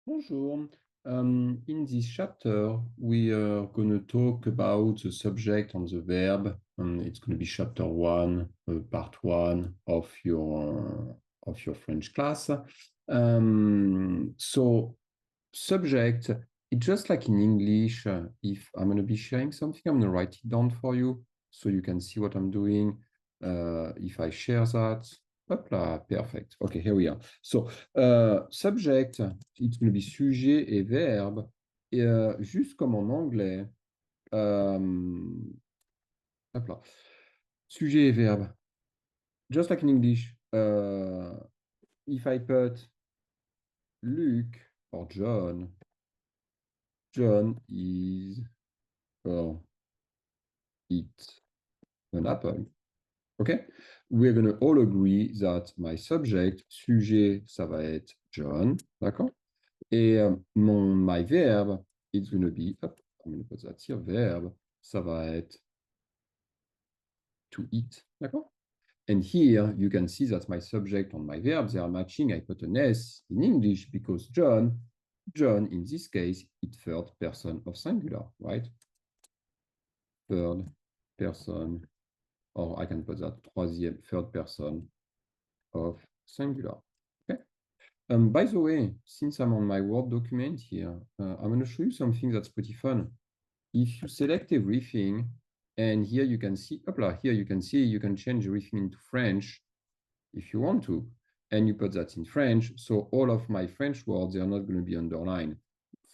Bonjour. In this chapter, we are going to talk about the subject and the verb. It's going to be chapter one, part one of your French class. So subject, it's just like in English. If I'm going to be sharing something, I'm going to write it down for you so you can see what I'm doing. If I share that, hop là, perfect. Okay, here we are. So, subject, it's going to be sujet et verbe. Et juste comme en anglais, hop là, sujet et verbe. Just like in English, if I put Luke or John, John is or eat an apple. Okay? We're going to all agree that my subject, sujet, ça va être John. D'accord? Et my verb, it's going to be, hop, I'm going to put that here, verb, ça va être to eat. D'accord? And here you can see that my subject and my verbs, they are matching. I put an S in English because John, in this case, it's third person of singular, right? Third person, or I can put that third person of singular. Okay. By the way, since I'm on my Word document here, I'm going to show you something that's pretty fun. If you select everything, and here you can see, here you can see you can change everything into French if you want to, and you put that in French. So all of my French words, they are not going to be underlined.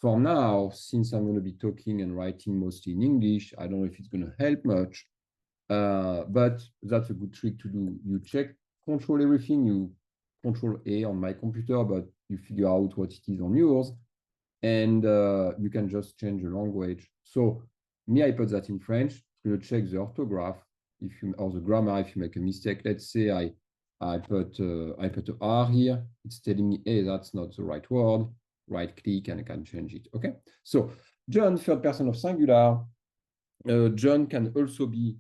For now, since I'm going to be talking and writing mostly in English, I don't know if it's going to help much, but that's a good trick to do. You check, control everything, you control A on my computer, but you figure out what it is on yours, and you can just change the language. So me, I put that in French. It's going to check the orthograph if you or the grammar if you make a mistake. Let's say I put a R here. It's telling me, hey, that's not the right word. Right click and I can change it. Okay. So John, third person of singular. John can also be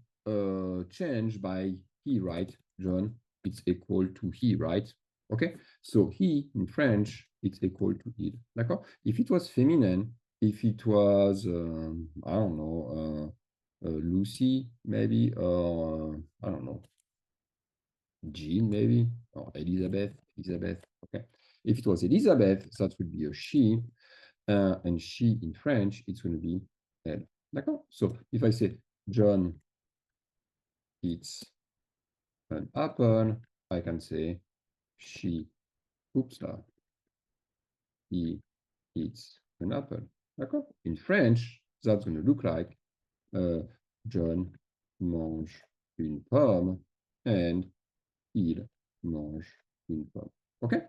changed by he, right? John, it's equal to he, right? Okay. So he in French, it's equal to il. D'accord? If it was feminine, if it was, I don't know, Lucy, maybe, or I don't know, Jean, maybe, or Elizabeth. Okay. If it was Elizabeth, that would be a she, and she in French, it's going to be elle. D'accord? So if I say John eats an apple, I can say she, oops là, he eats an apple. D'accord? In French, that's going to look like John mange une pomme and il mange une pomme. Okay?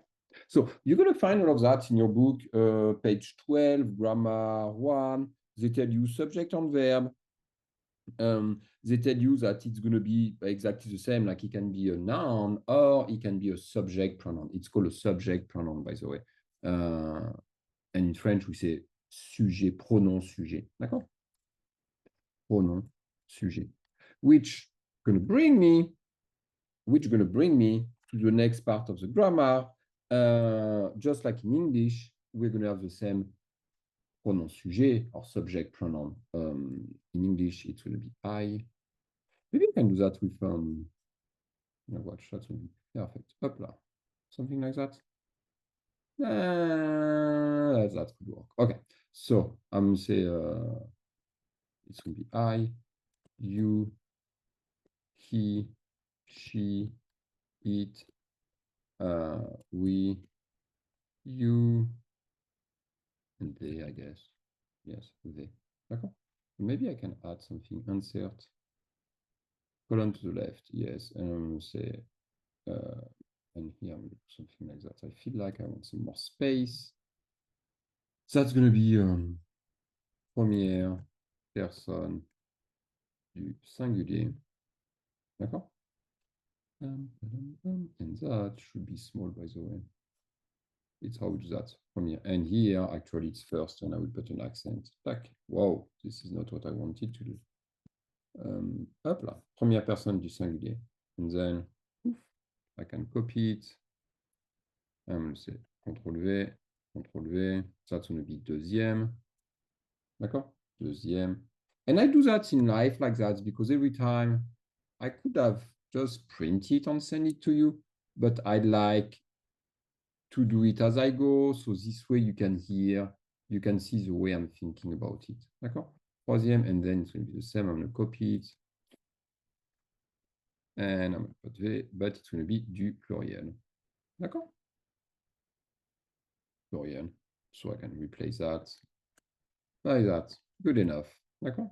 So you're going to find all of that in your book, page 12, grammar 1. They tell you subject and verb. They tell you that it's going to be exactly the same, like it can be a noun or it can be a subject pronoun. It's called a subject pronoun, by the way. And in French, we say sujet, pronom sujet. D'accord? Pronom sujet. Which going to bring me to the next part of the grammar. Just like in English, we're going to have the same pronom sujet or subject pronoun. In English, it's going to be I. Maybe I can do that with watch. That would be perfect. Hop là. Something like that. That could work. Okay. So I'm going to say it's going to be I, you, he, she, it, we, you, and they, I guess. Yes, they. D'accord? Maybe I can add something. Insert colon to the left. Yes, and I'm going to say, and here I'm going to do something like that. I feel like I want some more space. That's going to be première personne du singulier. D'accord? And that should be small, by the way. It's how we do that from here. And here, actually, it's first, and I will put an accent. Tac. Wow, this is not what I wanted to do. Hop là, première personne du singulier. And then, oof, I can copy it. I'm going to say Ctrl V, CTRL-V. That's going to be deuxième. D'accord? Deuxième. And I do that in life like that because every time I could have just print it and send it to you, but I'd like to do it as I go. So this way you can hear, you can see the way I'm thinking about it. D'accord? Troisième, and then it's going to be the same. I'm going to copy it. And I'm going to put V, but it's going to be du pluriel. D'accord? Pluriel. So I can replace that by that. Good enough. D'accord?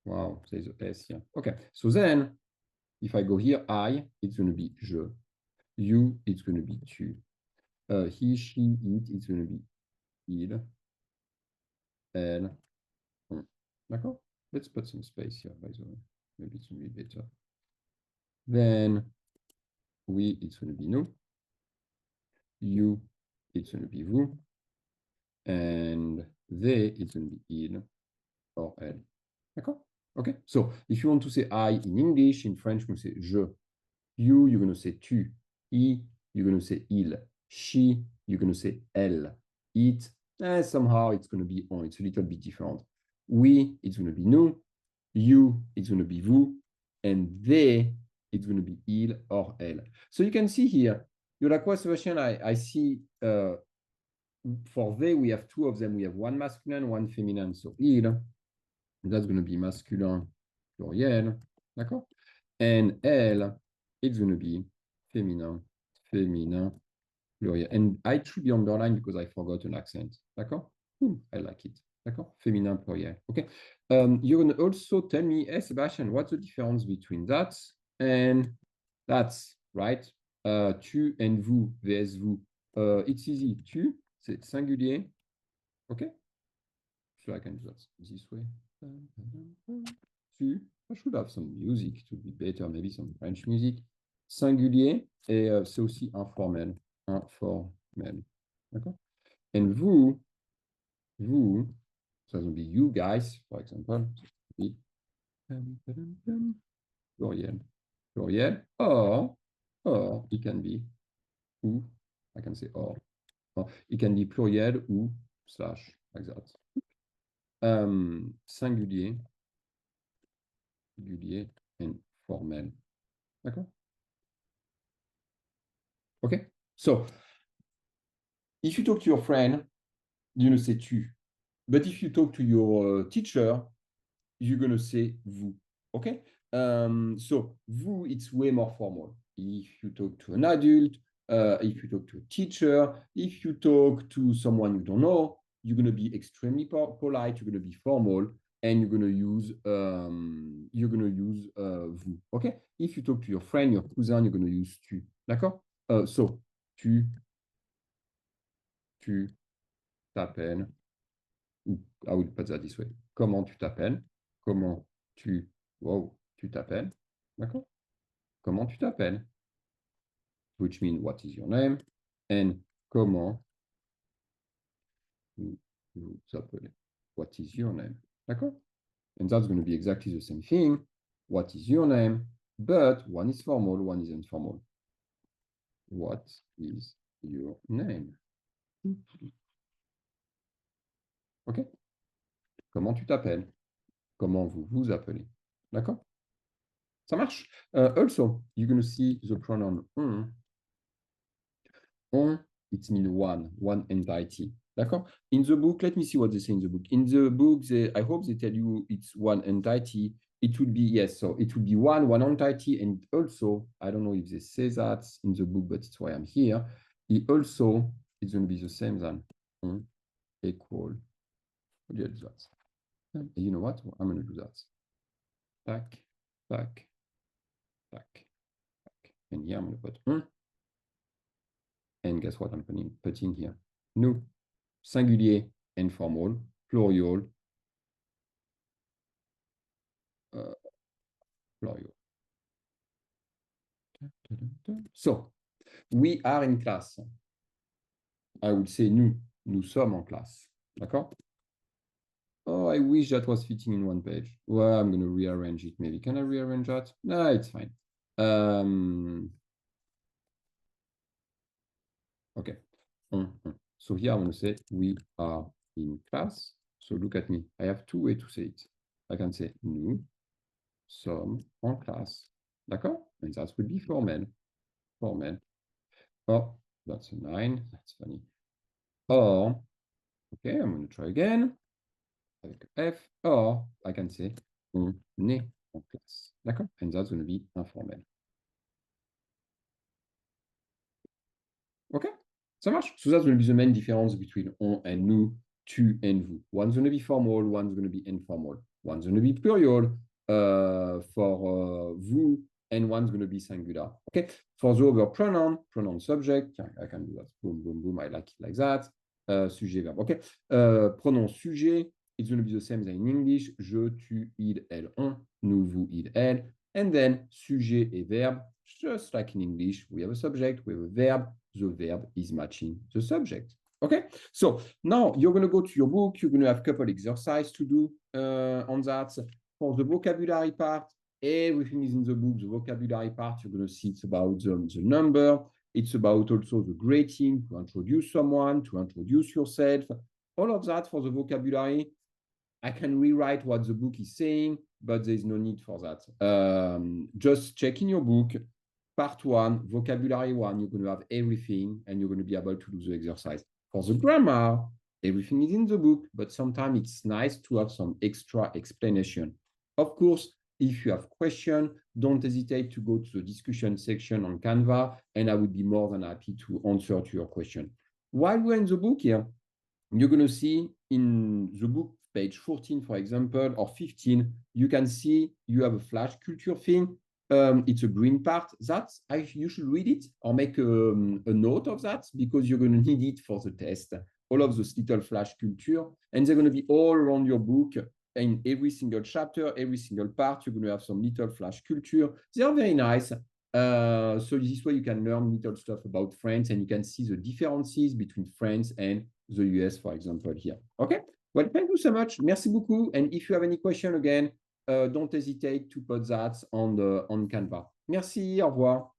Wow, there's a S here. Okay, so then if I go here, I, it's going to be je. You, it's going to be tu. He, she, it, it's going to be il, elle, on. D'accord? Let's put some space here, by the way. Maybe it's going to be better. Then we, it's going to be nous. You, it's going to be vous. And they, it's going to be il or elle. D'accord? Okay. So if you want to say I in English, in French, you say je. You, you're going to say tu. He, you're going to say il. She, you're going to say elle. It, somehow it's going to be on. It's a little bit different. We, it's going to be nous. You, it's going to be vous. And they, it's going to be il or elle. So you can see here, you're like, what's the question? I see for they, we have two of them. We have one masculine, one feminine. So il, that's going to be masculin, pluriel. D'accord? And elle, it's going to be féminin, féminin, pluriel. And I should be underlined because I forgot an accent. D'accord? I like it. D'accord? Féminin, pluriel. Okay. You're going to also tell me, hey, Sebastian, what's the difference between that and that's, right? Tu and vous, vs vous. It's easy. Tu, c'est singulier. Okay? So I can do that this way. Tu, I should have some music to be better, maybe some French music. Singulier, et c'est aussi informel. Informel. D'accord? And vous, so it will be you guys, for example. Pluriel. Pluriel, or it can be, ou, I can say or it can be pluriel ou slash, like that. Singulier, singulier, and formel. D'accord? Okay? So, if you talk to your friend, you're going to say tu. But if you talk to your teacher, you're going to say vous. Okay? So, vous, it's way more formal. If you talk to an adult, if you talk to a teacher, if you talk to someone you don't know, you're going to be extremely polite, you're going to be formal, and you're going to use vous. Okay? If you talk to your friend, your cousin, you're going to use tu. D'accord? So, tu t'appelles, ou I will put that this way. Comment tu t'appelles? Comment tu, tu t'appelles? D'accord? Comment tu t'appelles? Which means what is your name? And comment vous vous appelez? What is your name? D'accord? And that's going to be exactly the same thing. What is your name? But one is formal, one is informal. What is your name? OK? Comment tu t'appelles? Comment vous vous appelez? D'accord? Ça marche? Also, you're going to see the pronoun on. On, it means one entity. D'accord? In the book, let me see what they say in the book. In the book, I hope they tell you it's one entity. It would be, yes, so it would be one entity. And also, I don't know if they say that in the book, but it's why I'm here. It also, it's going to be the same than on equal. Yeah, that. And you know what? I'm going to do that. Tac, tac, tac, tac. And here I'm going to put on. And guess what I'm putting here? Nous, singulier, informal, plural, plural. So, we are in class. I would say nous sommes en classe. D'accord? Oh, I wish that was fitting in one page. Well, I'm going to rearrange it maybe. Can I rearrange that? No, it's fine. Okay. on. So here I'm going to say we are in class. So look at me. I have two ways to say it. I can say nous sommes en classe. D'accord? And that would be formel. Formel. Oh, that's a 9. That's funny. Or, okay, I'm going to try again. Avec F. Or, I can say on est en classe. D'accord? And that's going to be informel. Okay? Ça marche? So that's going to be the main difference between on and nous, tu and vous. One's going to be formal, one's going to be informal. One's going to be plural for vous, and one's going to be singular. Okay? For the other pronoun subject, I can do that. Boom, boom, boom. I like it like that. Sujet, verbe. Okay? Pronom sujet, it's going to be the same as in English. Je, tu, il, elle, on. Nous, vous, il, elle. And then sujet et verbe, just like in English, we have a subject, we have a verb. The verb is matching the subject. Okay, so now you're going to go to your book. You're going to have a couple exercises to do on that. For the vocabulary part, everything is in the book. The vocabulary part, you're going to see it's about the number. It's about also the greeting, to introduce someone, to introduce yourself. All of that for the vocabulary. I can rewrite what the book is saying, but there's no need for that. Just check in your book. Part 1, vocabulary 1, you're going to have everything and you're going to be able to do the exercise. For the grammar, everything is in the book, but sometimes it's nice to have some extra explanation. Of course, if you have questions, don't hesitate to go to the discussion section on Canva, and I would be more than happy to answer to your question. While we're in the book here, you're going to see in the book, page 14, for example, or 15, you can see you have a flash culture thing. It's a green part. You should read it or make a note of that because you're going to need it for the test. All of those little flash culture, and they're going to be all around your book. In every single chapter, every single part, you're going to have some little flash culture. They are very nice. So this way you can learn little stuff about France and you can see the differences between France and the US, for example, here. Okay? Well, thank you so much. Merci beaucoup. And if you have any question again, don't hesitate to put that on Canva. Merci, au revoir.